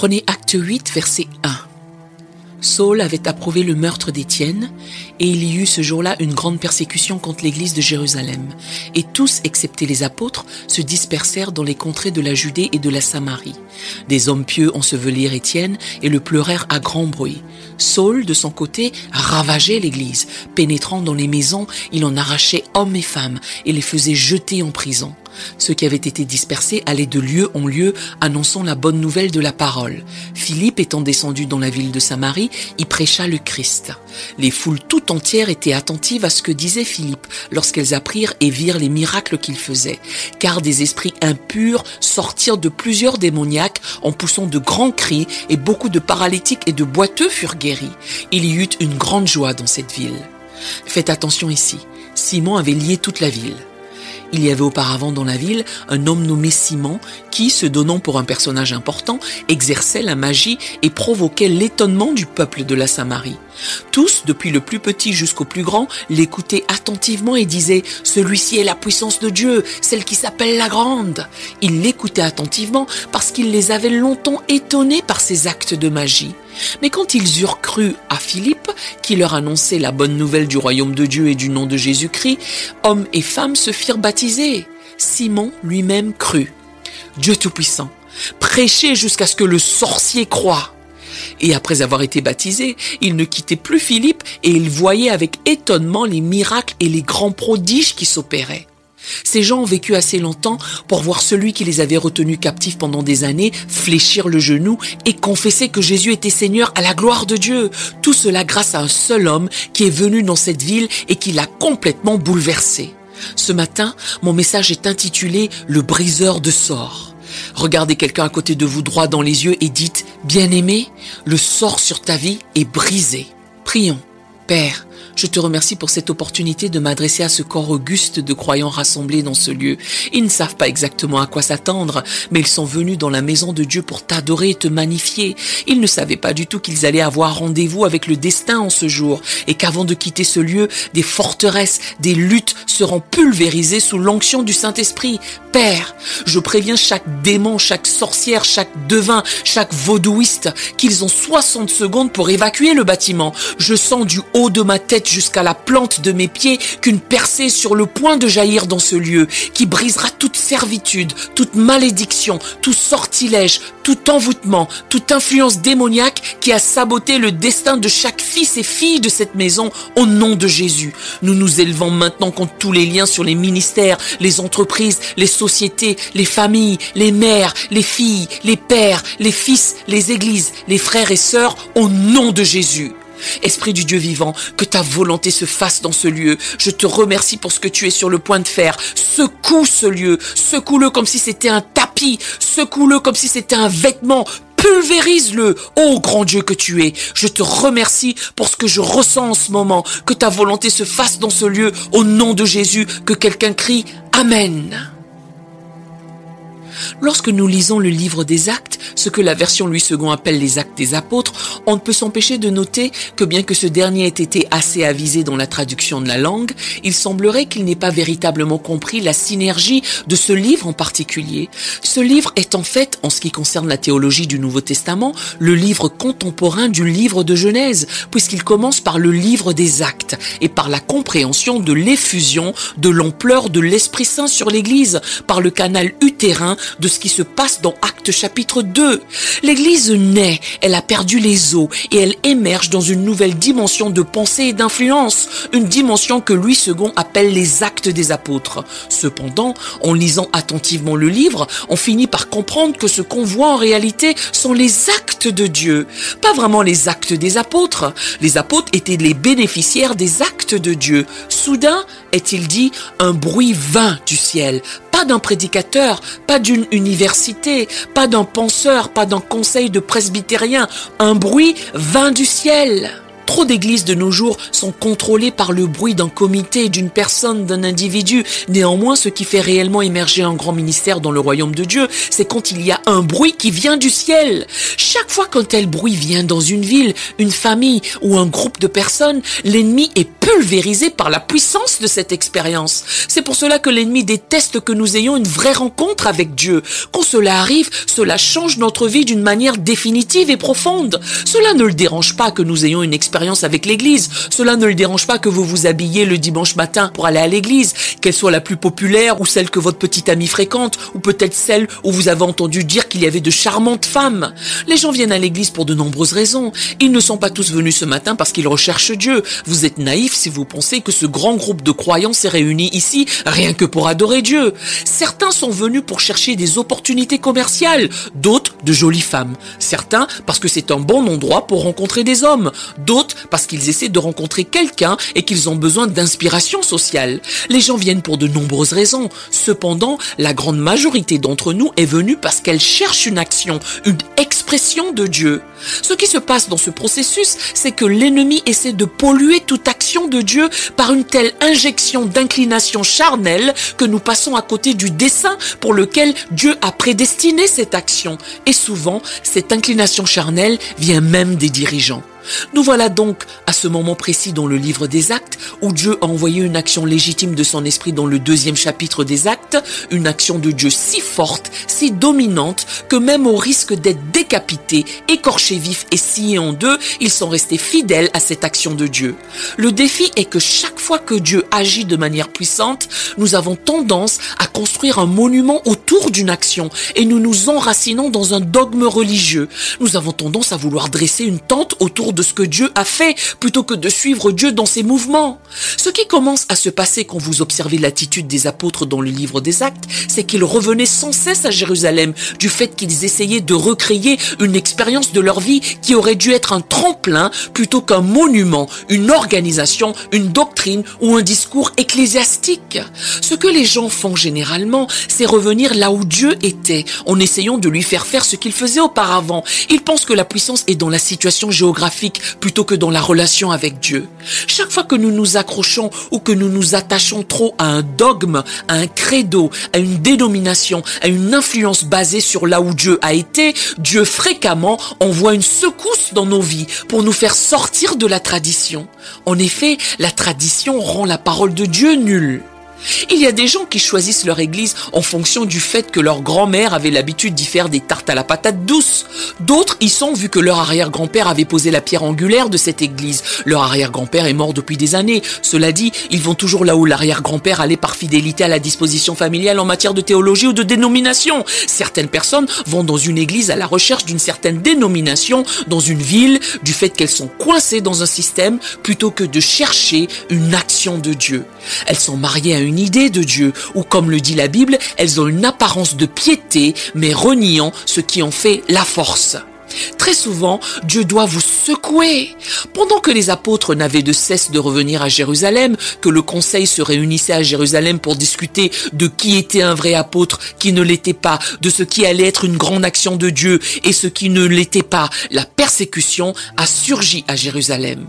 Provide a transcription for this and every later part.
Prenez Acte 8, verset 1. Saül avait approuvé le meurtre d'Étienne, et il y eut ce jour-là une grande persécution contre l'église de Jérusalem. Et tous, excepté les apôtres, se dispersèrent dans les contrées de la Judée et de la Samarie. Des hommes pieux ensevelirent Étienne et le pleurèrent à grand bruit. Saül, de son côté, ravageait l'église. Pénétrant dans les maisons, il en arrachait hommes et femmes et les faisait jeter en prison. Ceux qui avaient été dispersés allaient de lieu en lieu, annonçant la bonne nouvelle de la parole. Philippe, étant descendu dans la ville de Samarie, y prêcha le Christ. Les foules tout entières étaient attentives à ce que disait Philippe, lorsqu'elles apprirent et virent les miracles qu'il faisait. Car des esprits impurs sortirent de plusieurs démoniaques en poussant de grands cris, et beaucoup de paralytiques et de boiteux furent guéris. Il y eut une grande joie dans cette ville. Faites attention ici, Simon avait lié toute la ville. Il y avait auparavant dans la ville un homme nommé Simon qui, se donnant pour un personnage important, exerçait la magie et provoquait l'étonnement du peuple de la Samarie. Tous, depuis le plus petit jusqu'au plus grand, l'écoutaient attentivement et disaient « Celui-ci est la puissance de Dieu, celle qui s'appelle la Grande ». Ils l'écoutaient attentivement parce qu'il les avait longtemps étonnés par ses actes de magie. Mais quand ils eurent cru à Philippe, qui leur annonçait la bonne nouvelle du royaume de Dieu et du nom de Jésus-Christ, hommes et femmes se firent baptiser. Simon lui-même crut. Dieu Tout-Puissant, prêchez jusqu'à ce que le sorcier croie. Et après avoir été baptisé, il ne quittait plus Philippe et il voyait avec étonnement les miracles et les grands prodiges qui s'opéraient. Ces gens ont vécu assez longtemps pour voir celui qui les avait retenus captifs pendant des années fléchir le genou et confesser que Jésus était Seigneur à la gloire de Dieu. Tout cela grâce à un seul homme qui est venu dans cette ville et qui l'a complètement bouleversé. Ce matin, mon message est intitulé « Le briseur de sorts ». Regardez quelqu'un à côté de vous droit dans les yeux et dites « Bien-aimé, le sort sur ta vie est brisé ». Prions. Père, je te remercie pour cette opportunité de m'adresser à ce corps auguste de croyants rassemblés dans ce lieu. Ils ne savent pas exactement à quoi s'attendre, mais ils sont venus dans la maison de Dieu pour t'adorer et te magnifier. Ils ne savaient pas du tout qu'ils allaient avoir rendez-vous avec le destin en ce jour, et qu'avant de quitter ce lieu, des forteresses, des luttes seront pulvérisées sous l'onction du Saint-Esprit. Père, je préviens chaque démon, chaque sorcière, chaque devin, chaque vaudouiste qu'ils ont 60 secondes pour évacuer le bâtiment. Je sens du haut de ma tête jusqu'à la plante de mes pieds qu'une percée est sur le point de jaillir dans ce lieu, qui brisera toute servitude, toute malédiction, tout sortilège, tout envoûtement, toute influence démoniaque qui a saboté le destin de chaque fils et fille de cette maison au nom de Jésus. Nous nous élevons maintenant contre tous les liens sur les ministères, les entreprises, les sociétés, les familles, les mères, les filles, les pères, les fils, les églises, les frères et sœurs au nom de Jésus. Esprit du Dieu vivant, que ta volonté se fasse dans ce lieu. Je te remercie pour ce que tu es sur le point de faire. Secoue ce lieu, secoue-le comme si c'était un tapis, secoue-le comme si c'était un vêtement. Pulvérise-le, ô grand Dieu que tu es. Je te remercie pour ce que je ressens en ce moment. Que ta volonté se fasse dans ce lieu, au nom de Jésus. Que quelqu'un crie Amen. Lorsque nous lisons le livre des Actes, ce que la version Louis II appelle les Actes des Apôtres, on ne peut s'empêcher de noter que bien que ce dernier ait été assez avisé dans la traduction de la langue, il semblerait qu'il n'ait pas véritablement compris la synergie de ce livre en particulier. Ce livre est en fait, en ce qui concerne la théologie du Nouveau Testament, le livre contemporain du livre de Genèse, puisqu'il commence par le livre des Actes et par la compréhension de l'effusion de l'ampleur de l'Esprit Saint sur l'Église, par le canal utérin de ce qui se passe dans Actes chapitre 2. L'Église naît, elle a perdu les os et elle émerge dans une nouvelle dimension de pensée et d'influence, une dimension que Louis II appelle les Actes des Apôtres. Cependant, en lisant attentivement le livre, on finit par comprendre que ce qu'on voit en réalité sont les actes de Dieu, pas vraiment les actes des apôtres. Les apôtres étaient les bénéficiaires des actes de Dieu. Soudain, est-il dit, un bruit vint du ciel, pas d'un prédicateur, pas d'une université, pas d'un penseur, pas d'un conseil de presbytérien. Un bruit vint du ciel. Trop d'églises de nos jours sont contrôlées par le bruit d'un comité, d'une personne, d'un individu. Néanmoins, ce qui fait réellement émerger un grand ministère dans le royaume de Dieu, c'est quand il y a un bruit qui vient du ciel. Chaque fois qu'un tel bruit vient dans une ville, une famille ou un groupe de personnes, l'ennemi est pulvérisé par la puissance de cette expérience. C'est pour cela que l'ennemi déteste que nous ayons une vraie rencontre avec Dieu. Quand cela arrive, cela change notre vie d'une manière définitive et profonde. Cela ne le dérange pas que nous ayons une expérience avec l'église. Cela ne le dérange pas que vous vous habillez le dimanche matin pour aller à l'église, qu'elle soit la plus populaire ou celle que votre petite amie fréquente, ou peut-être celle où vous avez entendu dire qu'il y avait de charmantes femmes. Les gens viennent à l'église pour de nombreuses raisons. Ils ne sont pas tous venus ce matin parce qu'ils recherchent Dieu. Vous êtes naïfs si vous pensez que ce grand groupe de croyants s'est réuni ici rien que pour adorer Dieu. Certains sont venus pour chercher des opportunités commerciales, d'autres de jolies femmes. Certains parce que c'est un bon endroit pour rencontrer des hommes, d'autres parce qu'ils essaient de rencontrer quelqu'un et qu'ils ont besoin d'inspiration sociale. Les gens viennent pour de nombreuses raisons. Cependant, la grande majorité d'entre nous est venue parce qu'elle cherche une action, une expression de Dieu. Ce qui se passe dans ce processus, c'est que l'ennemi essaie de polluer toute action de Dieu par une telle injection d'inclination charnelle que nous passons à côté du dessein pour lequel Dieu a prédestiné cette action. Et souvent, cette inclination charnelle vient même des dirigeants. Nous voilà donc à ce moment précis dans le livre des Actes où Dieu a envoyé une action légitime de son esprit dans le 2e chapitre des Actes, une action de Dieu si forte, si dominante que même au risque d'être décapités, écorchés vifs et sciés en deux, ils sont restés fidèles à cette action de Dieu. Le défi est que chaque fois que Dieu agit de manière puissante, nous avons tendance à construire un monument autour d'une action et nous nous enracinons dans un dogme religieux. Nous avons tendance à vouloir dresser une tente autour de ce que Dieu a fait plutôt que de suivre Dieu dans ses mouvements. Ce qui commence à se passer quand vous observez l'attitude des apôtres dans le livre des Actes, c'est qu'ils revenaient sans cesse à Jérusalem du fait qu'ils essayaient de recréer une expérience de leur vie qui aurait dû être un tremplin plutôt qu'un monument, une organisation, une doctrine ou un discours ecclésiastique. Ce que les gens font généralement, c'est revenir là où Dieu était en essayant de lui faire faire ce qu'il faisait auparavant. Ils pensent que la puissance est dans la situation géographique plutôt que dans la relation avec Dieu. Chaque fois que nous nous accrochons ou que nous nous attachons trop à un dogme, à un credo, à une dénomination, à une influence basée sur là où Dieu a été, Dieu fréquemment envoie une secousse dans nos vies pour nous faire sortir de la tradition. En effet, la tradition rend la parole de Dieu nulle. Il y a des gens qui choisissent leur église en fonction du fait que leur grand-mère avait l'habitude d'y faire des tartes à la patate douce. D'autres y sont vu que leur arrière-grand-père avait posé la pierre angulaire de cette église. Leur arrière-grand-père est mort depuis des années. Cela dit, ils vont toujours là où l'arrière-grand-père allait par fidélité à la disposition familiale en matière de théologie ou de dénomination. Certaines personnes vont dans une église à la recherche d'une certaine dénomination dans une ville du fait qu'elles sont coincées dans un système plutôt que de chercher une action de Dieu. Elles sont mariées à une idée de Dieu, ou comme le dit la Bible, elles ont une apparence de piété, mais reniant ce qui en fait la force. Très souvent, Dieu doit vous secouer. Pendant que les apôtres n'avaient de cesse de revenir à Jérusalem, que le conseil se réunissait à Jérusalem pour discuter de qui était un vrai apôtre, qui ne l'était pas, de ce qui allait être une grande action de Dieu et ce qui ne l'était pas, la persécution a surgi à Jérusalem.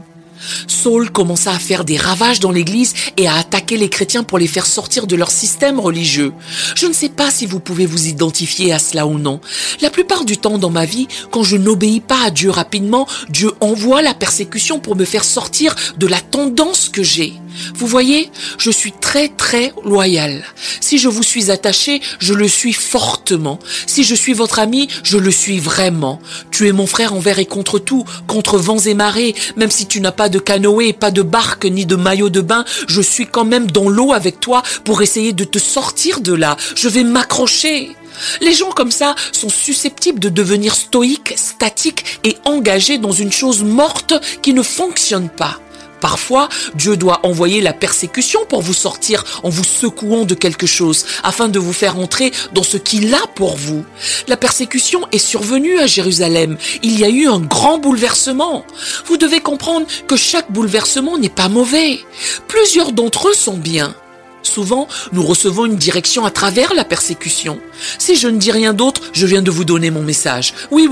Saul commença à faire des ravages dans l'église et à attaquer les chrétiens pour les faire sortir de leur système religieux. Je ne sais pas si vous pouvez vous identifier à cela ou non. La plupart du temps dans ma vie, quand je n'obéis pas à Dieu rapidement, Dieu envoie la persécution pour me faire sortir de la tendance que j'ai. Vous voyez, je suis très loyal. Si je vous suis attaché, je le suis fortement. Si je suis votre ami, je le suis vraiment. Tu es mon frère envers et contre tout, contre vents et marées. Même si tu n'as pas de canoë, pas de barque, ni de maillot de bain, je suis quand même dans l'eau avec toi pour essayer de te sortir de là. Je vais m'accrocher. Les gens comme ça sont susceptibles de devenir stoïques, statiques et engagés dans une chose morte qui ne fonctionne pas. Parfois, Dieu doit envoyer la persécution pour vous sortir en vous secouant de quelque chose, afin de vous faire entrer dans ce qu'il a pour vous. La persécution est survenue à Jérusalem. Il y a eu un grand bouleversement. Vous devez comprendre que chaque bouleversement n'est pas mauvais. Plusieurs d'entre eux sont bien. Souvent, nous recevons une direction à travers la persécution. Si je ne dis rien d'autre, je viens de vous donner mon message. Oui.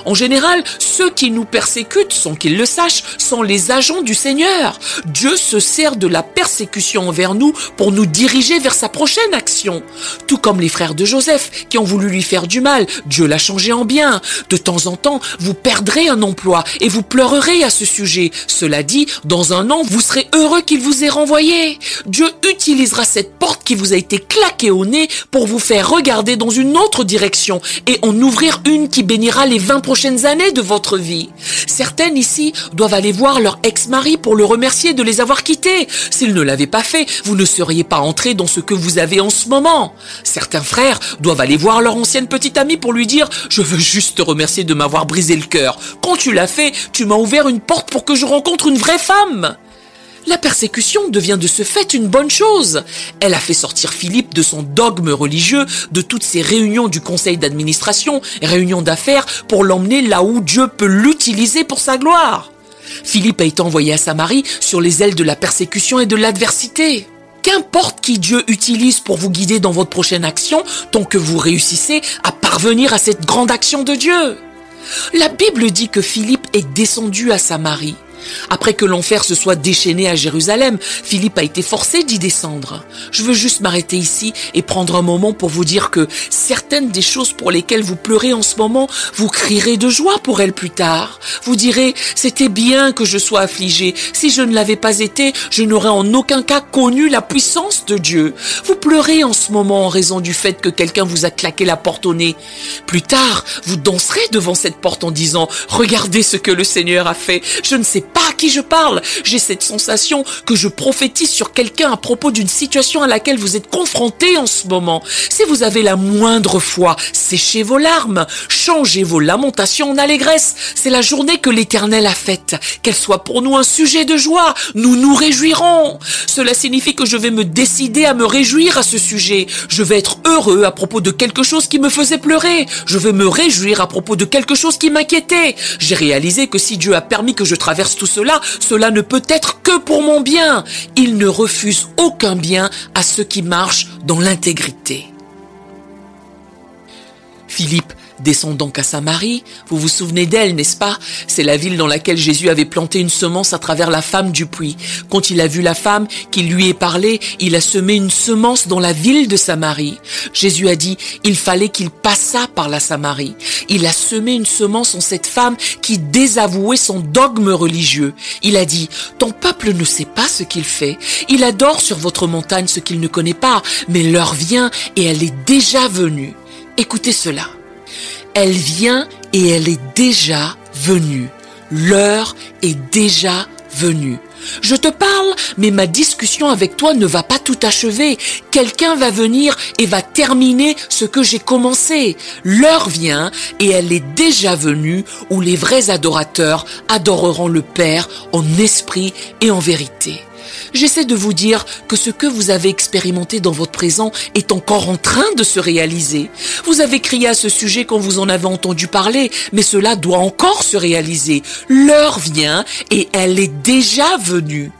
En général, ceux qui nous persécutent, sans qu'ils le sachent, sont les agents du Seigneur. Dieu se sert de la persécution envers nous pour nous diriger vers sa prochaine action. Tout comme les frères de Joseph qui ont voulu lui faire du mal, Dieu l'a changé en bien. De temps en temps, vous perdrez un emploi et vous pleurerez à ce sujet. Cela dit, dans un an, vous serez heureux qu'il vous ait renvoyé. Dieu utilisera cette porte qui vous a été claquée au nez pour vous faire regarder dans une autre direction et en ouvrir une qui bénira les 20 prochaines années de votre vie. Certaines ici doivent aller voir leur ex-mari pour le remercier de les avoir quittés. S'ils ne l'avaient pas fait, vous ne seriez pas entré dans ce que vous avez en ce moment. Certains frères doivent aller voir leur ancienne petite amie pour lui dire « Je veux juste te remercier de m'avoir brisé le cœur. Quand tu l'as fait, tu m'as ouvert une porte pour que je rencontre une vraie femme. » La persécution devient de ce fait une bonne chose. Elle a fait sortir Philippe de son dogme religieux, de toutes ces réunions du conseil d'administration, réunions d'affaires, pour l'emmener là où Dieu peut l'utiliser pour sa gloire. Philippe a été envoyé à Samarie sur les ailes de la persécution et de l'adversité. Qu'importe qui Dieu utilise pour vous guider dans votre prochaine action, tant que vous réussissez à parvenir à cette grande action de Dieu. La Bible dit que Philippe est descendu à Samarie. Après que l'enfer se soit déchaîné à Jérusalem, Philippe a été forcé d'y descendre. Je veux juste m'arrêter ici et prendre un moment pour vous dire que certaines des choses pour lesquelles vous pleurez en ce moment, vous crierez de joie pour elles plus tard. Vous direz, c'était bien que je sois affligé. Si je ne l'avais pas été, je n'aurais en aucun cas connu la puissance de Dieu. Vous pleurez en ce moment en raison du fait que quelqu'un vous a claqué la porte au nez. Plus tard, vous danserez devant cette porte en disant, regardez ce que le Seigneur a fait. Je ne sais pas à qui je parle. J'ai cette sensation que je prophétise sur quelqu'un à propos d'une situation à laquelle vous êtes confronté en ce moment. Si vous avez la moindre foi, séchez vos larmes, changez vos lamentations en allégresse. C'est la journée que l'Éternel a faite. Qu'elle soit pour nous un sujet de joie. Nous nous réjouirons. Cela signifie que je vais me décider à me réjouir à ce sujet. Je vais être heureux à propos de quelque chose qui me faisait pleurer. Je vais me réjouir à propos de quelque chose qui m'inquiétait. J'ai réalisé que si Dieu a permis que je traverse tout cela, cela ne peut être que pour mon bien. Il ne refuse aucun bien à ceux qui marchent dans l'intégrité. Philippe descend donc à Samarie. Vous vous souvenez d'elle, n'est-ce pas? C'est la ville dans laquelle Jésus avait planté une semence à travers la femme du puits. Quand il a vu la femme qui lui est parlé, il a semé une semence dans la ville de Samarie. Jésus a dit, il fallait qu'il passât par la Samarie. Il a semé une semence en cette femme qui désavouait son dogme religieux. Il a dit, ton peuple ne sait pas ce qu'il fait. Il adore sur votre montagne ce qu'il ne connaît pas, mais l'heure vient et elle est déjà venue. Écoutez cela. Elle vient et elle est déjà venue. L'heure est déjà venue. Je te parle, mais ma discussion avec toi ne va pas tout achever. Quelqu'un va venir et va terminer ce que j'ai commencé. L'heure vient et elle est déjà venue où les vrais adorateurs adoreront le Père en esprit et en vérité. J'essaie de vous dire que ce que vous avez expérimenté dans votre présent est encore en train de se réaliser. Vous avez crié à ce sujet quand vous en avez entendu parler, mais cela doit encore se réaliser. L'heure vient et elle est déjà venue.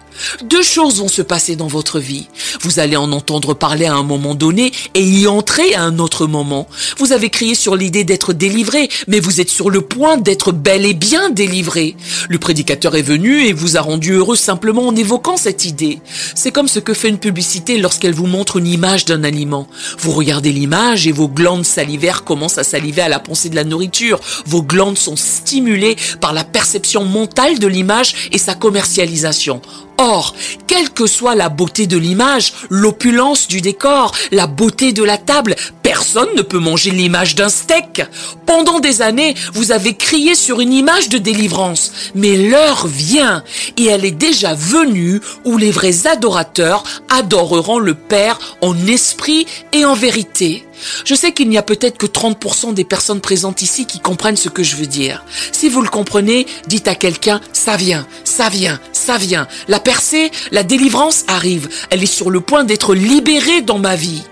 Deux choses vont se passer dans votre vie. Vous allez en entendre parler à un moment donné et y entrer à un autre moment. Vous avez crié sur l'idée d'être délivré, mais vous êtes sur le point d'être bel et bien délivré. Le prédicateur est venu et vous a rendu heureux simplement en évoquant cette idée. C'est comme ce que fait une publicité lorsqu'elle vous montre une image d'un aliment. Vous regardez l'image et vos glandes salivaires commencent à saliver à la pensée de la nourriture. Vos glandes sont stimulées par la perception mentale de l'image et sa commercialisation. Or, quelle que soit la beauté de l'image, l'opulence du décor, la beauté de la table, personne ne peut manger l'image d'un steak. Pendant des années, vous avez crié sur une image de délivrance, mais l'heure vient et elle est déjà venue où les vrais adorateurs adoreront le Père en esprit et en vérité. Je sais qu'il n'y a peut-être que 30% des personnes présentes ici qui comprennent ce que je veux dire. Si vous le comprenez, dites à quelqu'un, ça vient, ça vient, ça vient. La percée, la délivrance arrive. Elle est sur le point d'être libérée dans ma vie.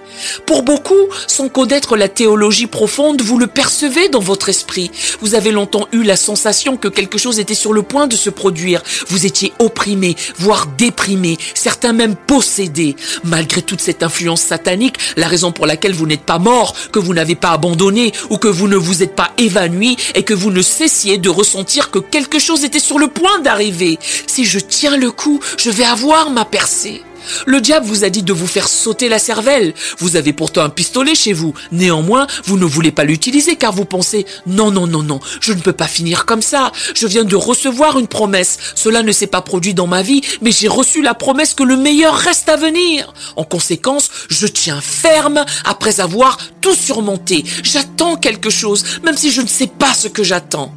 Pour beaucoup, sans connaître la théologie profonde, vous le percevez dans votre esprit. Vous avez longtemps eu la sensation que quelque chose était sur le point de se produire. Vous étiez opprimé, voire déprimé, certains même possédés. Malgré toute cette influence satanique, la raison pour laquelle vous n'êtes pas mort, que vous n'avez pas abandonné ou que vous ne vous êtes pas évanoui est que vous ne cessiez de ressentir que quelque chose était sur le point d'arriver. Si je tiens le coup, je vais avoir ma percée. Le diable vous a dit de vous faire sauter la cervelle. Vous avez pourtant un pistolet chez vous. Néanmoins, vous ne voulez pas l'utiliser car vous pensez « Non, non, non, non, je ne peux pas finir comme ça. Je viens de recevoir une promesse. Cela ne s'est pas produit dans ma vie, mais j'ai reçu la promesse que le meilleur reste à venir. En conséquence, je tiens ferme après avoir tout surmonté. J'attends quelque chose, même si je ne sais pas ce que j'attends. »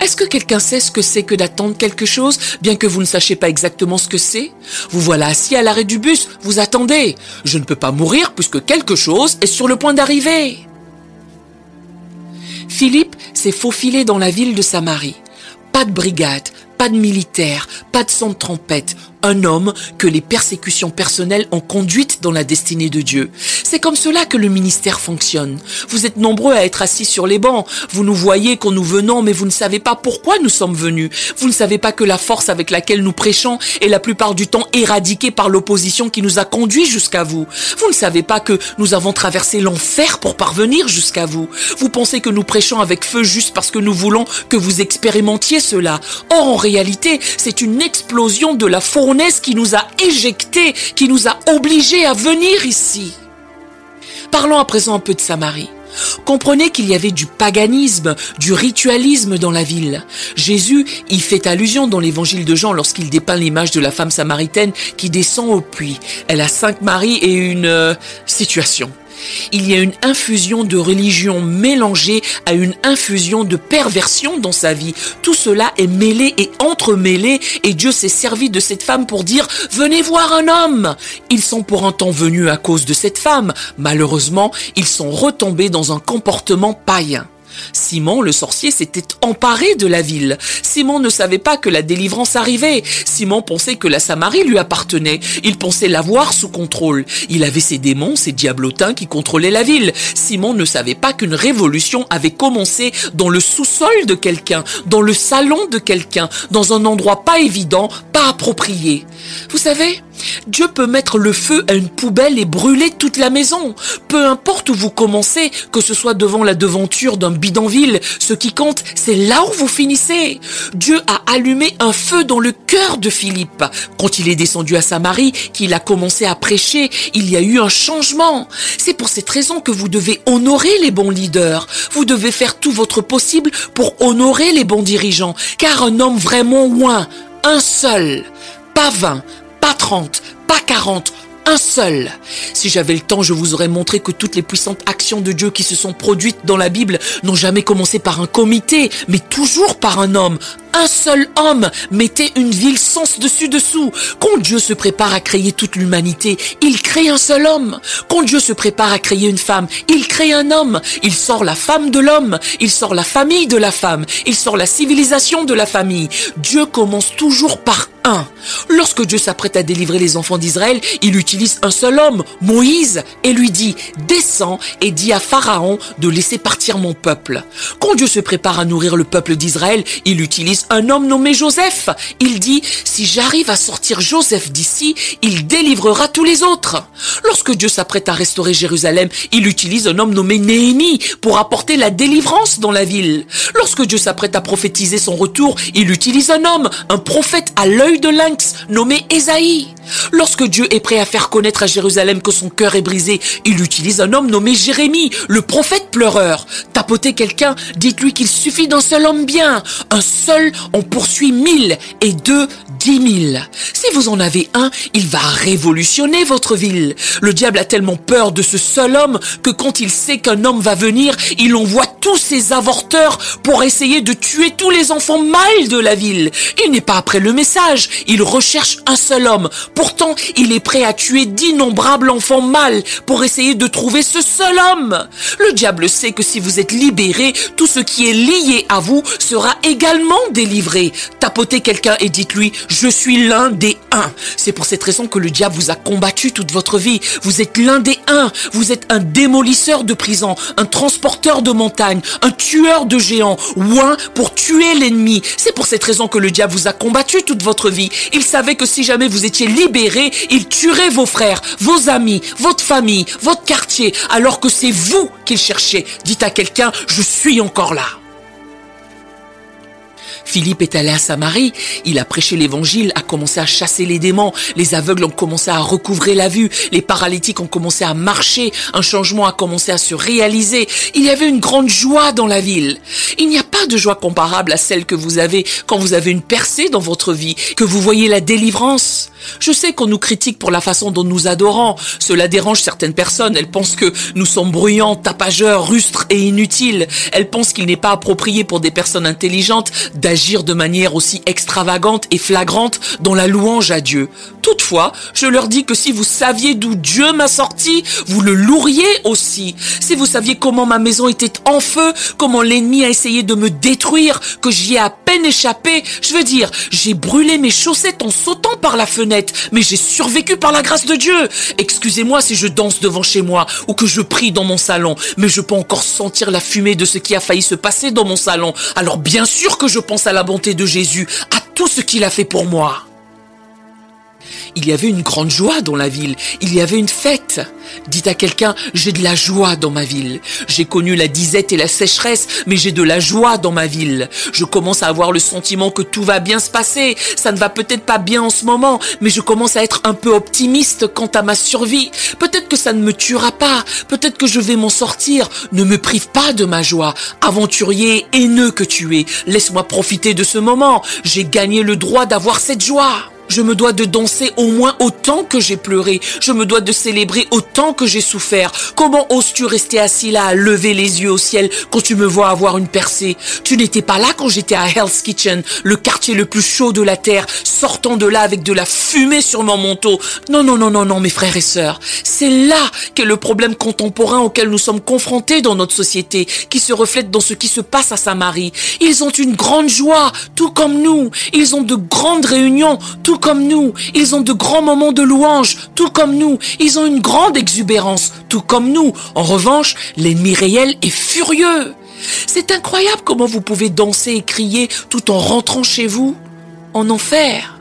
Est-ce que quelqu'un sait ce que c'est que d'attendre quelque chose, bien que vous ne sachiez pas exactement ce que c'est? Vous voilà assis à l'arrêt du bus, vous attendez. Je ne peux pas mourir puisque quelque chose est sur le point d'arriver. Philippe s'est faufilé dans la ville de Samarie. Pas de brigade, pas de militaire, pas de son de trompette. Un homme que les persécutions personnelles ont conduite dans la destinée de Dieu. C'est comme cela que le ministère fonctionne. Vous êtes nombreux à être assis sur les bancs. Vous nous voyez quand nous venons, mais vous ne savez pas pourquoi nous sommes venus. Vous ne savez pas que la force avec laquelle nous prêchons est la plupart du temps éradiquée par l'opposition qui nous a conduits jusqu'à vous. Vous ne savez pas que nous avons traversé l'enfer pour parvenir jusqu'à vous. Vous pensez que nous prêchons avec feu juste parce que nous voulons que vous expérimentiez cela. Or, en réalité, c'est une explosion de la fournaise qui nous a éjectés, qui nous a obligés à venir ici. Parlons à présent un peu de Samarie. Comprenez qu'il y avait du paganisme, du ritualisme dans la ville. Jésus y fait allusion dans l'évangile de Jean lorsqu'il dépeint l'image de la femme samaritaine qui descend au puits. Elle a 5 maris et une situation. Il y a une infusion de religion mélangée à une infusion de perversion dans sa vie. Tout cela est mêlé et entremêlé et Dieu s'est servi de cette femme pour dire « Venez voir un homme !» Ils sont pour un temps venus à cause de cette femme. Malheureusement, ils sont retombés dans un comportement païen. Simon, le sorcier, s'était emparé de la ville. Simon ne savait pas que la délivrance arrivait. Simon pensait que la Samarie lui appartenait. Il pensait l'avoir sous contrôle. Il avait ses démons, ses diablotins qui contrôlaient la ville. Simon ne savait pas qu'une révolution avait commencé dans le sous-sol de quelqu'un, dans le salon de quelqu'un, dans un endroit pas évident, pas approprié. Vous savez, Dieu peut mettre le feu à une poubelle et brûler toute la maison. Peu importe où vous commencez, que ce soit devant la devanture d'un bidonville, ce qui compte, c'est là où vous finissez. Dieu a allumé un feu dans le cœur de Philippe. Quand il est descendu à Samarie, qu'il a commencé à prêcher, il y a eu un changement. C'est pour cette raison que vous devez honorer les bons leaders. Vous devez faire tout votre possible pour honorer les bons dirigeants. Car un homme vraiment oint, un seul, pas 20, pas 30, pas 40, un seul. Si j'avais le temps, je vous aurais montré que toutes les puissantes actions de Dieu qui se sont produites dans la Bible n'ont jamais commencé par un comité, mais toujours par un homme. Un seul homme mettait une ville sens dessus dessous. Quand Dieu se prépare à créer toute l'humanité, il crée un seul homme. Quand Dieu se prépare à créer une femme, il crée un homme. Il sort la femme de l'homme, il sort la famille de la femme, il sort la civilisation de la famille. Dieu commence toujours par un. Lorsque Dieu s'apprête à délivrer les enfants d'Israël, il utilise un seul homme, Moïse, et lui dit « Descends et dis à Pharaon de laisser partir mon peuple ». Quand Dieu se prépare à nourrir le peuple d'Israël, il utilise un homme nommé Joseph. Il dit « Si j'arrive à sortir Joseph d'ici, il délivrera tous les autres ». Lorsque Dieu s'apprête à restaurer Jérusalem, il utilise un homme nommé Néhémie pour apporter la délivrance dans la ville. Lorsque Dieu s'apprête à prophétiser son retour, il utilise un homme, un prophète à l'œil de lynx nommé Ésaïe. Lorsque Dieu est prêt à faire connaître à Jérusalem que son cœur est brisé, il utilise un homme nommé Jérémie, le prophète pleureur. Tapotez quelqu'un, dites-lui qu'il suffit d'un seul homme bien. Un seul, on poursuit 1000 et 2, 10 000. Si vous en avez un, il va révolutionner votre ville. Le diable a tellement peur de ce seul homme que quand il sait qu'un homme va venir, il envoie tous ses avorteurs pour essayer de tuer tous les enfants mâles de la ville. Il n'est pas après le message, il recherche un seul homme. Pourtant, pourtant, il est prêt à tuer d'innombrables enfants mâles pour essayer de trouver ce seul homme. Le diable sait que si vous êtes libérés, tout ce qui est lié à vous sera également délivré. Tapotez quelqu'un et dites-lui, je suis l'un des uns. C'est pour cette raison que le diable vous a combattu toute votre vie. Vous êtes l'un des uns. Vous êtes un démolisseur de prison, un transporteur de montagnes, un tueur de géants, ou un pour tuer l'ennemi. C'est pour cette raison que le diable vous a combattu toute votre vie. Il savait que si jamais vous étiez libérés, il tuerait vos frères, vos amis, votre famille, votre quartier, alors que c'est vous qu'il cherchait. Dites à quelqu'un, je suis encore là. Philippe est allé à Samarie, il a prêché l'évangile, a commencé à chasser les démons, les aveugles ont commencé à recouvrer la vue, les paralytiques ont commencé à marcher, un changement a commencé à se réaliser. Il y avait une grande joie dans la ville. Il n'y a pas de joie comparable à celle que vous avez quand vous avez une percée dans votre vie, que vous voyez la délivrance. Je sais qu'on nous critique pour la façon dont nous adorons. Cela dérange certaines personnes. Elles pensent que nous sommes bruyants, tapageurs, rustres et inutiles. Elles pensent qu'il n'est pas approprié pour des personnes intelligentes d'agir de manière aussi extravagante et flagrante dans la louange à Dieu. Toutefois, je leur dis que si vous saviez d'où Dieu m'a sorti, vous le loueriez aussi. Si vous saviez comment ma maison était en feu, comment l'ennemi a essayé de me détruire, que j'y ai à peine échappé, je veux dire, j'ai brûlé mes chaussettes en sautant par la fenêtre, mais j'ai survécu par la grâce de Dieu. Excusez-moi si je danse devant chez moi ou que je prie dans mon salon, mais je peux encore sentir la fumée de ce qui a failli se passer dans mon salon. Alors bien sûr que je pense à la bonté de Jésus, à tout ce qu'il a fait pour moi. Il y avait une grande joie dans la ville. Il y avait une fête. Dites à quelqu'un, j'ai de la joie dans ma ville. J'ai connu la disette et la sécheresse, mais j'ai de la joie dans ma ville. Je commence à avoir le sentiment que tout va bien se passer. Ça ne va peut-être pas bien en ce moment, mais je commence à être un peu optimiste quant à ma survie. Peut-être que ça ne me tuera pas. Peut-être que je vais m'en sortir. Ne me prive pas de ma joie. Aventurier, haineux que tu es. Laisse-moi profiter de ce moment. J'ai gagné le droit d'avoir cette joie. Je me dois de danser au moins autant que j'ai pleuré. Je me dois de célébrer autant que j'ai souffert. Comment oses-tu rester assis là à lever les yeux au ciel quand tu me vois avoir une percée? Tu n'étais pas là quand j'étais à Hell's Kitchen, le quartier le plus chaud de la terre, sortant de là avec de la fumée sur mon manteau. Non, non, non, non, non, mes frères et sœurs. C'est là qu'est le problème contemporain auquel nous sommes confrontés dans notre société, qui se reflète dans ce qui se passe à Samarie. Ils ont une grande joie, tout comme nous. Ils ont de grandes réunions, tout comme nous. Ils ont de grands moments de louange, tout comme nous. Ils ont une grande exubérance, tout comme nous. En revanche, l'ennemi réel est furieux. C'est incroyable comment vous pouvez danser et crier tout en rentrant chez vous en enfer.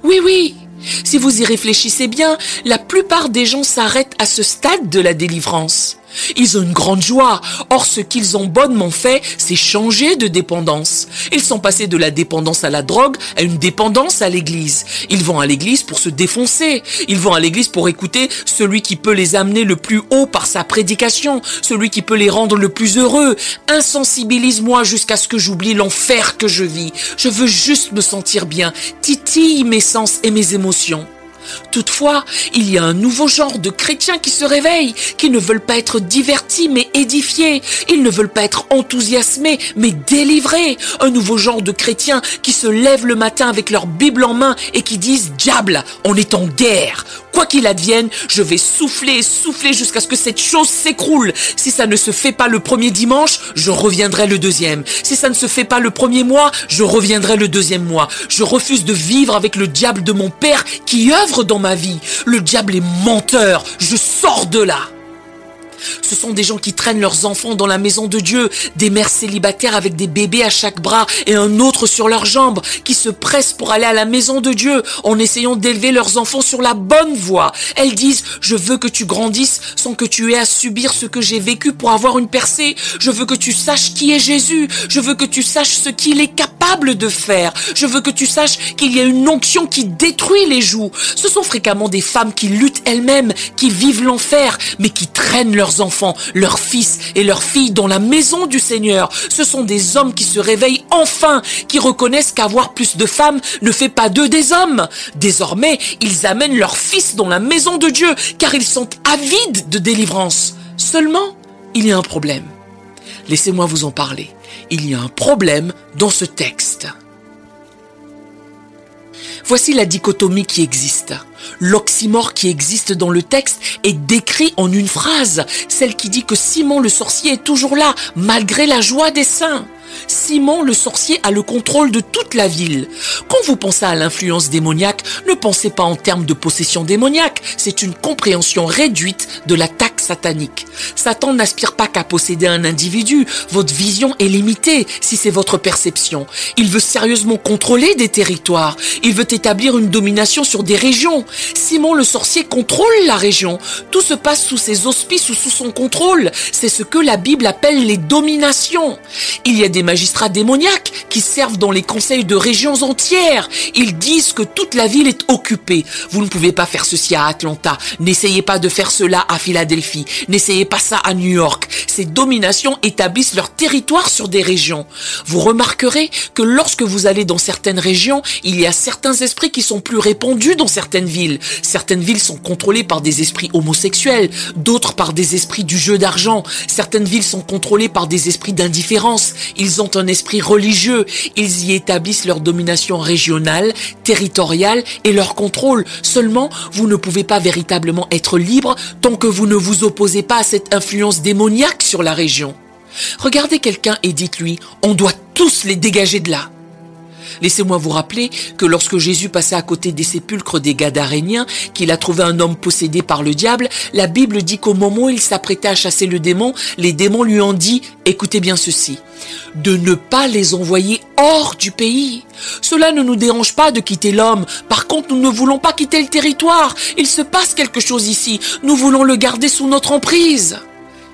Oui, oui. Si vous y réfléchissez bien, la plupart des gens s'arrêtent à ce stade de la délivrance. Ils ont une grande joie. Or, ce qu'ils ont bonnement fait, c'est changer de dépendance. Ils sont passés de la dépendance à la drogue à une dépendance à l'église. Ils vont à l'église pour se défoncer. Ils vont à l'église pour écouter celui qui peut les amener le plus haut par sa prédication, celui qui peut les rendre le plus heureux. Insensibilise-moi jusqu'à ce que j'oublie l'enfer que je vis. Je veux juste me sentir bien. Titille mes sens et mes émotions. Toutefois, il y a un nouveau genre de chrétiens qui se réveillent, qui ne veulent pas être divertis mais édifiés. Ils ne veulent pas être enthousiasmés mais délivrés. Un nouveau genre de chrétiens qui se lèvent le matin avec leur Bible en main et qui disent « Diable, on est en guerre. Quoi qu'il advienne, je vais souffler et souffler jusqu'à ce que cette chose s'écroule. Si ça ne se fait pas le premier dimanche, je reviendrai le deuxième. Si ça ne se fait pas le premier mois, je reviendrai le deuxième mois. Je refuse de vivre avec le diable de mon père qui œuvre dans ma vie. Le diable est menteur. Je sors de là. Ce sont des gens qui traînent leurs enfants dans la maison de Dieu, des mères célibataires avec des bébés à chaque bras et un autre sur leurs jambes, qui se pressent pour aller à la maison de Dieu en essayant d'élever leurs enfants sur la bonne voie. Elles disent « Je veux que tu grandisses sans que tu aies à subir ce que j'ai vécu pour avoir une percée. Je veux que tu saches qui est Jésus. Je veux que tu saches ce qu'il est capable de faire. Je veux que tu saches qu'il y a une onction qui détruit les joues. » Ce sont fréquemment des femmes qui luttent elles-mêmes, qui vivent l'enfer, mais qui traînent leurs enfants, leurs fils et leurs filles dans la maison du Seigneur. Ce sont des hommes qui se réveillent enfin, qui reconnaissent qu'avoir plus de femmes ne fait pas d'eux des hommes. Désormais, ils amènent leurs fils dans la maison de Dieu, car ils sont avides de délivrance. Seulement, il y a un problème. Laissez-moi vous en parler. Il y a un problème dans ce texte. Voici la dichotomie qui existe. L'oxymore qui existe dans le texte est décrit en une phrase, celle qui dit que Simon le sorcier est toujours là, malgré la joie des saints. Simon le sorcier a le contrôle de toute la ville. Quand vous pensez à l'influence démoniaque, ne pensez pas en termes de possession démoniaque, c'est une compréhension réduite de l'attaque satanique. Satan n'aspire pas qu'à posséder un individu, votre vision est limitée si c'est votre perception. Il veut sérieusement contrôler des territoires, il veut établir une domination sur des régions. Simon le sorcier contrôle la région, tout se passe sous ses auspices ou sous son contrôle, c'est ce que la Bible appelle les dominations. Il y a des magistrats démoniaques qui servent dans les conseils de régions entières. Ils disent que toute la ville est occupée. Vous ne pouvez pas faire ceci à Atlanta. N'essayez pas de faire cela à Philadelphie. N'essayez pas ça à New York. Ces dominations établissent leur territoire sur des régions. Vous remarquerez que lorsque vous allez dans certaines régions, il y a certains esprits qui sont plus répandus dans certaines villes. Certaines villes sont contrôlées par des esprits homosexuels, d'autres par des esprits du jeu d'argent. Certaines villes sont contrôlées par des esprits d'indifférence. Ils ont un esprit religieux. Ils y établissent leur domination régionale, territoriale et leur contrôle. Seulement, vous ne pouvez pas véritablement être libre tant que vous ne vous opposez pas à cette influence démoniaque sur la région. Regardez quelqu'un et dites-lui, on doit tous les dégager de là. Laissez-moi vous rappeler que lorsque Jésus passait à côté des sépulcres des Gadaréniens, qu'il a trouvé un homme possédé par le diable, la Bible dit qu'au moment où il s'apprêtait à chasser le démon, les démons lui ont dit, écoutez bien ceci, de ne pas les envoyer hors du pays. Cela ne nous dérange pas de quitter l'homme. Par contre, nous ne voulons pas quitter le territoire. Il se passe quelque chose ici. Nous voulons le garder sous notre emprise.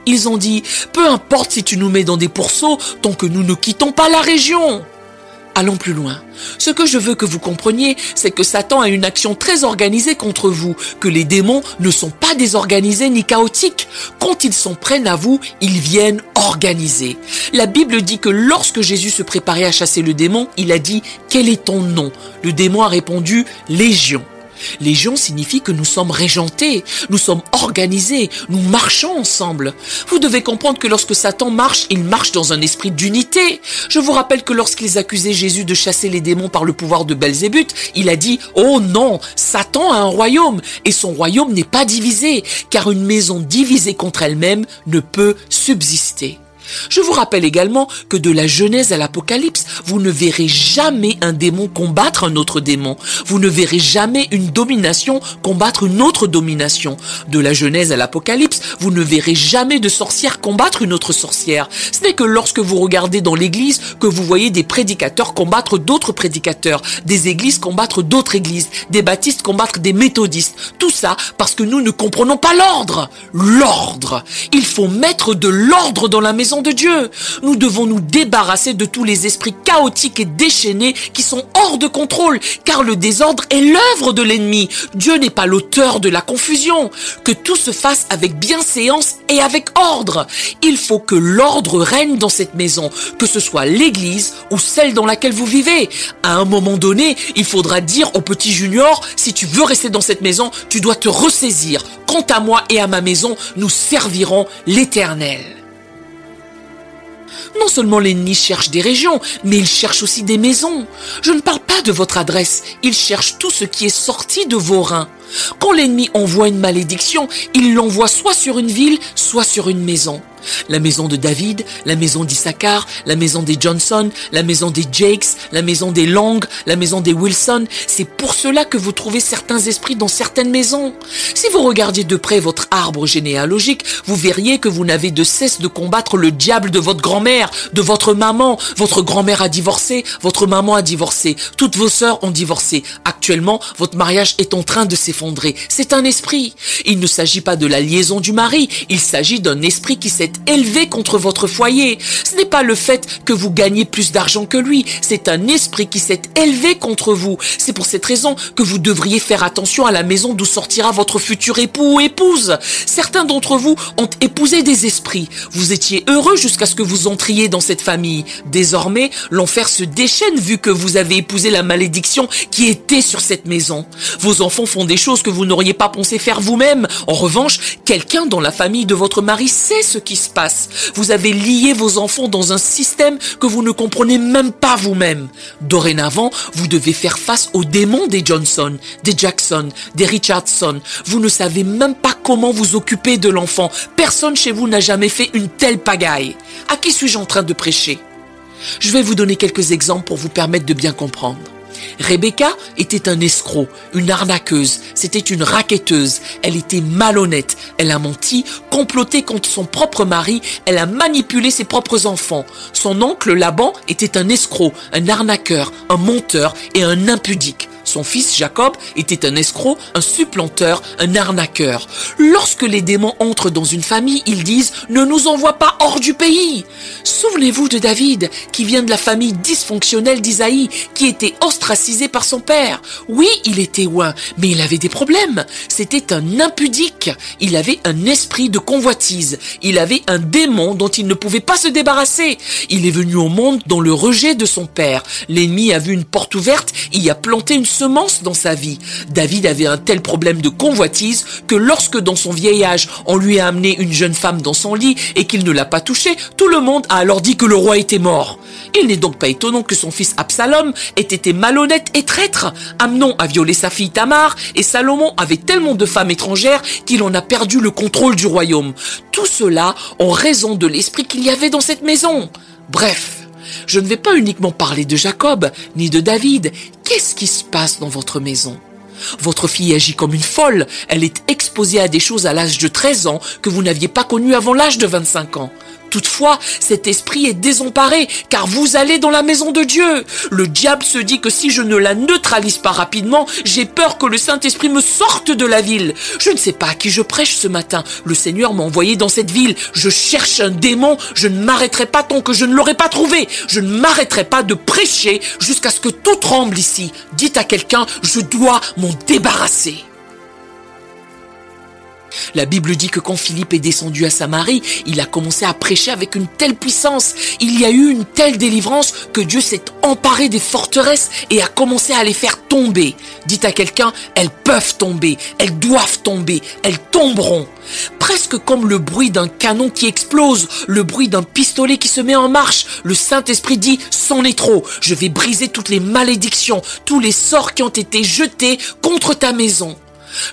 Ils ont dit, peu importe si tu nous mets dans des pourceaux, tant que nous ne quittons pas la région. Allons plus loin. Ce que je veux que vous compreniez, c'est que Satan a une action très organisée contre vous, que les démons ne sont pas désorganisés ni chaotiques. Quand ils s'en prennent à vous, ils viennent organisés. La Bible dit que lorsque Jésus se préparait à chasser le démon, il a dit « Quel est ton nom ?» Le démon a répondu « Légion ». Légion signifie que nous sommes régentés, nous sommes organisés, nous marchons ensemble. Vous devez comprendre que lorsque Satan marche, il marche dans un esprit d'unité. Je vous rappelle que lorsqu'ils accusaient Jésus de chasser les démons par le pouvoir de Belzébuth, il a dit « Oh non, Satan a un royaume et son royaume n'est pas divisé, car une maison divisée contre elle-même ne peut subsister. » Je vous rappelle également que de la Genèse à l'Apocalypse, vous ne verrez jamais un démon combattre un autre démon. Vous ne verrez jamais une domination combattre une autre domination. De la Genèse à l'Apocalypse, vous ne verrez jamais de sorcière combattre une autre sorcière. Ce n'est que lorsque vous regardez dans l'église que vous voyez des prédicateurs combattre d'autres prédicateurs, des églises combattre d'autres églises, des baptistes combattre des méthodistes. Tout ça parce que nous ne comprenons pas l'ordre. L'ordre. Il faut mettre de l'ordre dans la maison de Dieu. Nous devons nous débarrasser de tous les esprits chaotiques et déchaînés qui sont hors de contrôle, car le désordre est l'œuvre de l'ennemi. Dieu n'est pas l'auteur de la confusion. Que tout se fasse avec bienséance et avec ordre. Il faut que l'ordre règne dans cette maison, que ce soit l'église ou celle dans laquelle vous vivez. À un moment donné, il faudra dire au petit junior, si tu veux rester dans cette maison, tu dois te ressaisir. Quant à moi et à ma maison, nous servirons l'Éternel. Non seulement l'ennemi cherche des régions, mais il cherche aussi des maisons. Je ne parle pas de votre adresse, il cherche tout ce qui est sorti de vos reins. Quand l'ennemi envoie une malédiction, il l'envoie soit sur une ville, soit sur une maison. La maison de David, la maison d'Issachar, la maison des Johnson, la maison des Jakes, la maison des Long, la maison des Wilson. C'est pour cela que vous trouvez certains esprits dans certaines maisons. Si vous regardiez de près votre arbre généalogique, vous verriez que vous n'avez de cesse de combattre le diable de votre grand-mère, de votre maman. Votre grand-mère a divorcé, votre maman a divorcé, toutes vos sœurs ont divorcé. Actuellement, votre mariage est en train de s'effondrer. C'est un esprit. Il ne s'agit pas de la liaison du mari, il s'agit d'un esprit qui s'est élevé contre votre foyer. Ce n'est pas le fait que vous gagnez plus d'argent que lui, c'est un esprit qui s'est élevé contre vous. C'est pour cette raison que vous devriez faire attention à la maison d'où sortira votre futur époux ou épouse. Certains d'entre vous ont épousé des esprits. Vous étiez heureux jusqu'à ce que vous entriez dans cette famille. Désormais, l'enfer se déchaîne vu que vous avez épousé la malédiction qui était sur cette maison. Vos enfants font des choses que vous n'auriez pas pensé faire vous-même. En revanche, quelqu'un dans la famille de votre mari sait ce qui se passe. Vous avez lié vos enfants dans un système que vous ne comprenez même pas vous-même. Dorénavant, vous devez faire face aux démons des Johnson, des Jackson, des Richardson. Vous ne savez même pas comment vous occuper de l'enfant. Personne chez vous n'a jamais fait une telle pagaille. À qui suis-je en train de prêcher? Je vais vous donner quelques exemples pour vous permettre de bien comprendre. Rebecca était un escroc, une arnaqueuse, c'était une racketteuse, elle était malhonnête, elle a menti, comploté contre son propre mari, elle a manipulé ses propres enfants. Son oncle Laban était un escroc, un arnaqueur, un menteur et un impudique. Son fils Jacob était un escroc, un supplanteur, un arnaqueur. Lorsque les démons entrent dans une famille, ils disent « Ne nous envoie pas hors du pays !» Souvenez-vous de David, qui vient de la famille dysfonctionnelle d'Isaïe, qui était ostracisé par son père. Oui, il était ouin, mais il avait des problèmes. C'était un impudique. Il avait un esprit de convoitise. Il avait un démon dont il ne pouvait pas se débarrasser. Il est venu au monde dans le rejet de son père. L'ennemi a vu une porte ouverte, il y a planté une semence dans sa vie. David avait un tel problème de convoitise que lorsque dans son vieil âge, on lui a amené une jeune femme dans son lit et qu'il ne l'a pas touchée, tout le monde a alors dit que le roi était mort. Il n'est donc pas étonnant que son fils Absalom ait été malhonnête et traître. Amnon a violé sa fille Tamar et Salomon avait tellement de femmes étrangères qu'il en a perdu le contrôle du royaume. Tout cela en raison de l'esprit qu'il y avait dans cette maison. Bref, je ne vais pas uniquement parler de Jacob, ni de David. Qu'est-ce qui se passe dans votre maison? Votre fille agit comme une folle. Elle est exposée à des choses à l'âge de 13 ans que vous n'aviez pas connues avant l'âge de 25 ans. Toutefois, cet esprit est désemparé, car vous allez dans la maison de Dieu. Le diable se dit que si je ne la neutralise pas rapidement, j'ai peur que le Saint-Esprit me sorte de la ville. Je ne sais pas à qui je prêche ce matin. Le Seigneur m'a envoyé dans cette ville. Je cherche un démon. Je ne m'arrêterai pas tant que je ne l'aurai pas trouvé. Je ne m'arrêterai pas de prêcher jusqu'à ce que tout tremble ici. Dites à quelqu'un, je dois m'en débarrasser. La Bible dit que quand Philippe est descendu à Samarie, il a commencé à prêcher avec une telle puissance. Il y a eu une telle délivrance que Dieu s'est emparé des forteresses et a commencé à les faire tomber. Dites à quelqu'un, elles peuvent tomber, elles doivent tomber, elles tomberont. Presque comme le bruit d'un canon qui explose, le bruit d'un pistolet qui se met en marche. Le Saint-Esprit dit, c'en est trop. Je vais briser toutes les malédictions, tous les sorts qui ont été jetés contre ta maison.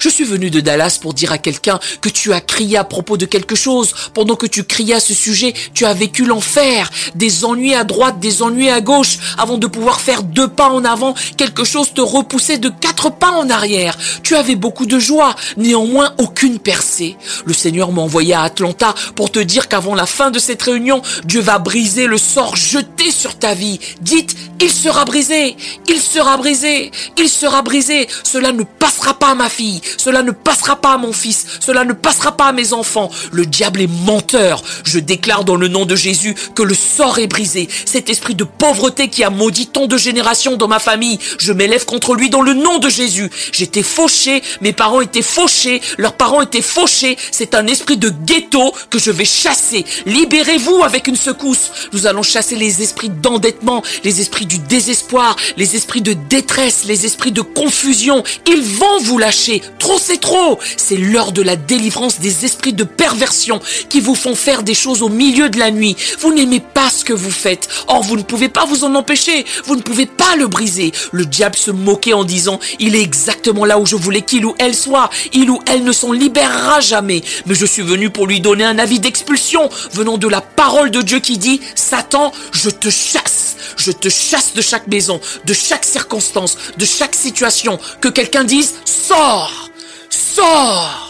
Je suis venu de Dallas pour dire à quelqu'un que tu as crié à propos de quelque chose. Pendant que tu criais à ce sujet, tu as vécu l'enfer. Des ennuis à droite, des ennuis à gauche. Avant de pouvoir faire 2 pas en avant, quelque chose te repoussait de 4 pas en arrière. Tu avais beaucoup de joie, néanmoins aucune percée. Le Seigneur m'a envoyé à Atlanta pour te dire qu'avant la fin de cette réunion, Dieu va briser le sort jeté sur ta vie. Dites, il sera brisé, il sera brisé, il sera brisé. Cela ne passera pas, ma fille. Cela ne passera pas à mon fils. Cela ne passera pas à mes enfants. Le diable est menteur. Je déclare dans le nom de Jésus que le sort est brisé. Cet esprit de pauvreté qui a maudit tant de générations dans ma famille, je m'élève contre lui dans le nom de Jésus. J'étais fauché, mes parents étaient fauchés, leurs parents étaient fauchés. C'est un esprit de ghetto que je vais chasser. Libérez-vous avec une secousse. Nous allons chasser les esprits d'endettement, les esprits du désespoir, les esprits de détresse, les esprits de confusion. Ils vont vous lâcher. Trop, c'est trop. C'est l'heure de la délivrance des esprits de perversion qui vous font faire des choses au milieu de la nuit. Vous n'aimez pas ce que vous faites. Or, vous ne pouvez pas vous en empêcher. Vous ne pouvez pas le briser. Le diable se moquait en disant, il est exactement là où je voulais qu'il ou elle soit. Il ou elle ne s'en libérera jamais. Mais je suis venu pour lui donner un avis d'expulsion venant de la parole de Dieu qui dit, Satan, je te chasse. Je te chasse de chaque maison, de chaque circonstance, de chaque situation. Que quelqu'un dise, sors, sors.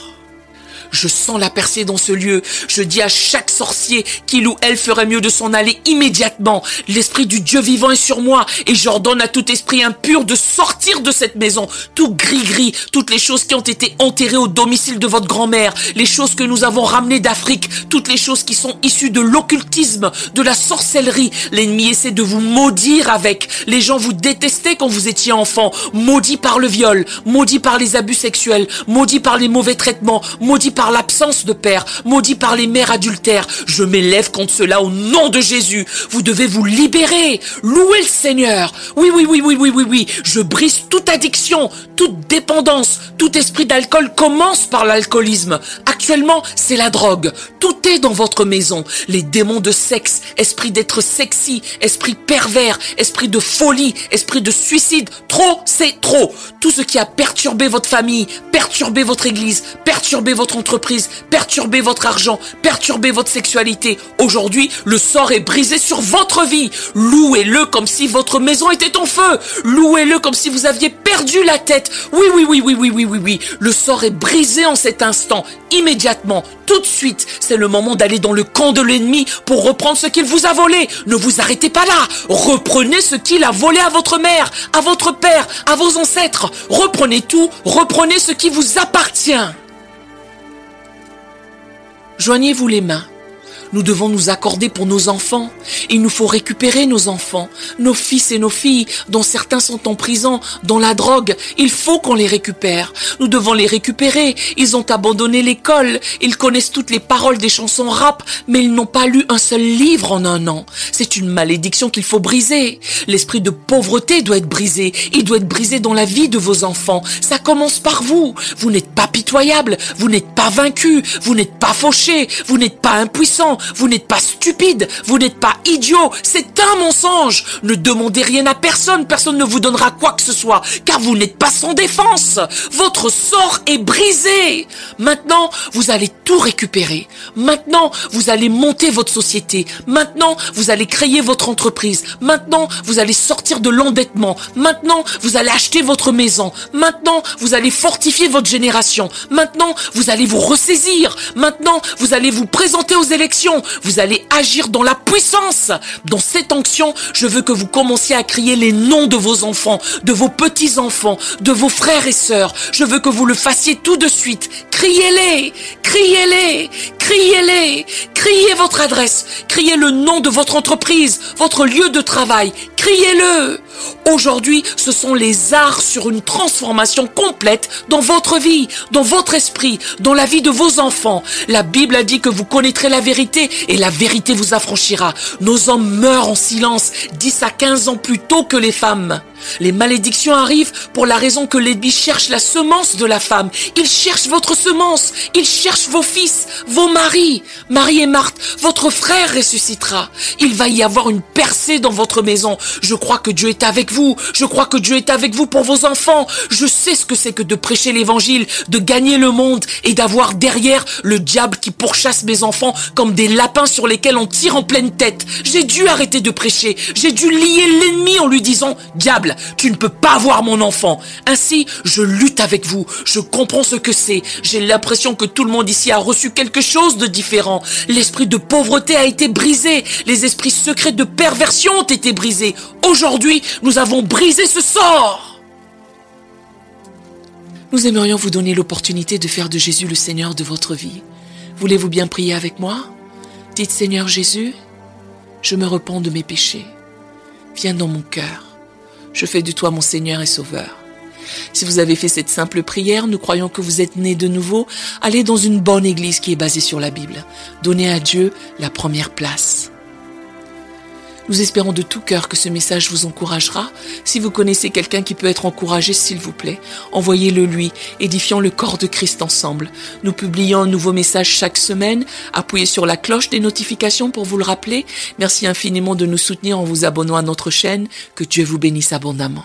Je sens la percée dans ce lieu. Je dis à chaque sorcier qu'il ou elle ferait mieux de s'en aller immédiatement. L'esprit du Dieu vivant est sur moi et j'ordonne à tout esprit impur de sortir de cette maison. Tout gris-gris, toutes les choses qui ont été enterrées au domicile de votre grand-mère, les choses que nous avons ramenées d'Afrique, toutes les choses qui sont issues de l'occultisme, de la sorcellerie. L'ennemi essaie de vous maudire avec. Les gens vous détestaient quand vous étiez enfant. Maudits par le viol, maudits par les abus sexuels, maudits par les mauvais traitements, maudits par par l'absence de père, maudits par les mères adultères. Je m'élève contre cela au nom de Jésus. Vous devez vous libérer. Louez le Seigneur. Oui, oui, oui, oui, oui, oui, oui. Je brise toute addiction, toute dépendance, tout esprit d'alcool commence par l'alcoolisme. Actuellement, c'est la drogue. Tout est dans votre maison. Les démons de sexe, esprit d'être sexy, esprit pervers, esprit de folie, esprit de suicide. Trop, c'est trop. Tout ce qui a perturbé votre famille, perturbé votre église, perturbé votre entreprise, perturbé votre argent, perturbé votre sexualité. Aujourd'hui, le sort est brisé sur votre vie. Louez-le comme si votre maison était en feu. Louez-le comme si vous aviez perdu la tête. Oui, oui, oui, oui, oui, oui, oui, oui. Le sort est brisé en cet instant, immédiatement, tout de suite. C'est le moment d'aller dans le camp de l'ennemi pour reprendre ce qu'il vous a volé. Ne vous arrêtez pas là. Reprenez ce qu'il a volé à votre mère, à votre père, à vos ancêtres. Reprenez tout, reprenez ce qui vous appartient. Joignez-vous les mains. Nous devons nous accorder pour nos enfants. Il nous faut récupérer nos enfants, nos fils et nos filles, dont certains sont en prison, dans la drogue. Il faut qu'on les récupère. Nous devons les récupérer. Ils ont abandonné l'école. Ils connaissent toutes les paroles des chansons rap, mais ils n'ont pas lu un seul livre en un an. C'est une malédiction qu'il faut briser. L'esprit de pauvreté doit être brisé. Il doit être brisé dans la vie de vos enfants. Ça commence par vous. Vous n'êtes pas pitoyable. Vous n'êtes pas vaincu. Vous n'êtes pas fauché. Vous n'êtes pas impuissant. Vous n'êtes pas stupide, vous n'êtes pas idiot, c'est un mensonge. Ne demandez rien à personne, personne ne vous donnera quoi que ce soit, car vous n'êtes pas sans défense. Votre sort est brisé. Maintenant, vous allez tout récupérer. Maintenant, vous allez monter votre société. Maintenant, vous allez créer votre entreprise. Maintenant, vous allez sortir de l'endettement. Maintenant, vous allez acheter votre maison. Maintenant, vous allez fortifier votre génération. Maintenant, vous allez vous ressaisir. Maintenant, vous allez vous présenter aux élections. Vous allez agir dans la puissance. Dans cette onction, je veux que vous commenciez à crier les noms de vos enfants, de vos petits-enfants, de vos frères et sœurs. Je veux que vous le fassiez tout de suite. Criez-les, criez-les, criez-les, criez votre adresse, criez le nom de votre entreprise, votre lieu de travail, criez-le. Aujourd'hui, ce sont les arts sur une transformation complète dans votre vie, dans votre esprit, dans la vie de vos enfants. La Bible a dit que vous connaîtrez la vérité et la vérité vous affranchira. Nos hommes meurent en silence 10 à 15 ans plus tôt que les femmes. Les malédictions arrivent pour la raison que l'ennemi cherche la semence de la femme. Il cherche votre semence. Il cherche vos fils, vos maris. Marie et Marthe, votre frère ressuscitera. Il va y avoir une percée dans votre maison. Je crois que Dieu est avec vous. Je crois que Dieu est avec vous pour vos enfants. Je sais ce que c'est que de prêcher l'évangile, de gagner le monde et d'avoir derrière le diable qui pourchasse mes enfants comme des lapins sur lesquels on tire en pleine tête. J'ai dû arrêter de prêcher. J'ai dû lier l'ennemi en lui disant « Diable, tu ne peux pas avoir mon enfant ». Ainsi, je lutte avec vous. Je comprends ce que c'est. J'ai l'impression que tout le monde ici a reçu quelque chose de différent. L'esprit de pauvreté a été brisé. Les esprits secrets de perversion ont été brisés. Aujourd'hui, nous avons brisé ce sort. Nous aimerions vous donner l'opportunité de faire de Jésus le Seigneur de votre vie. Voulez-vous bien prier avec moi? Dites: Seigneur Jésus, je me repens de mes péchés. Viens dans mon cœur. Je fais de toi mon Seigneur et Sauveur. Si vous avez fait cette simple prière, nous croyons que vous êtes né de nouveau. Allez dans une bonne église qui est basée sur la Bible. Donnez à Dieu la première place. Nous espérons de tout cœur que ce message vous encouragera. Si vous connaissez quelqu'un qui peut être encouragé, s'il vous plaît, envoyez-le lui, édifiant le corps de Christ ensemble. Nous publions un nouveau message chaque semaine. Appuyez sur la cloche des notifications pour vous le rappeler. Merci infiniment de nous soutenir en vous abonnant à notre chaîne. Que Dieu vous bénisse abondamment.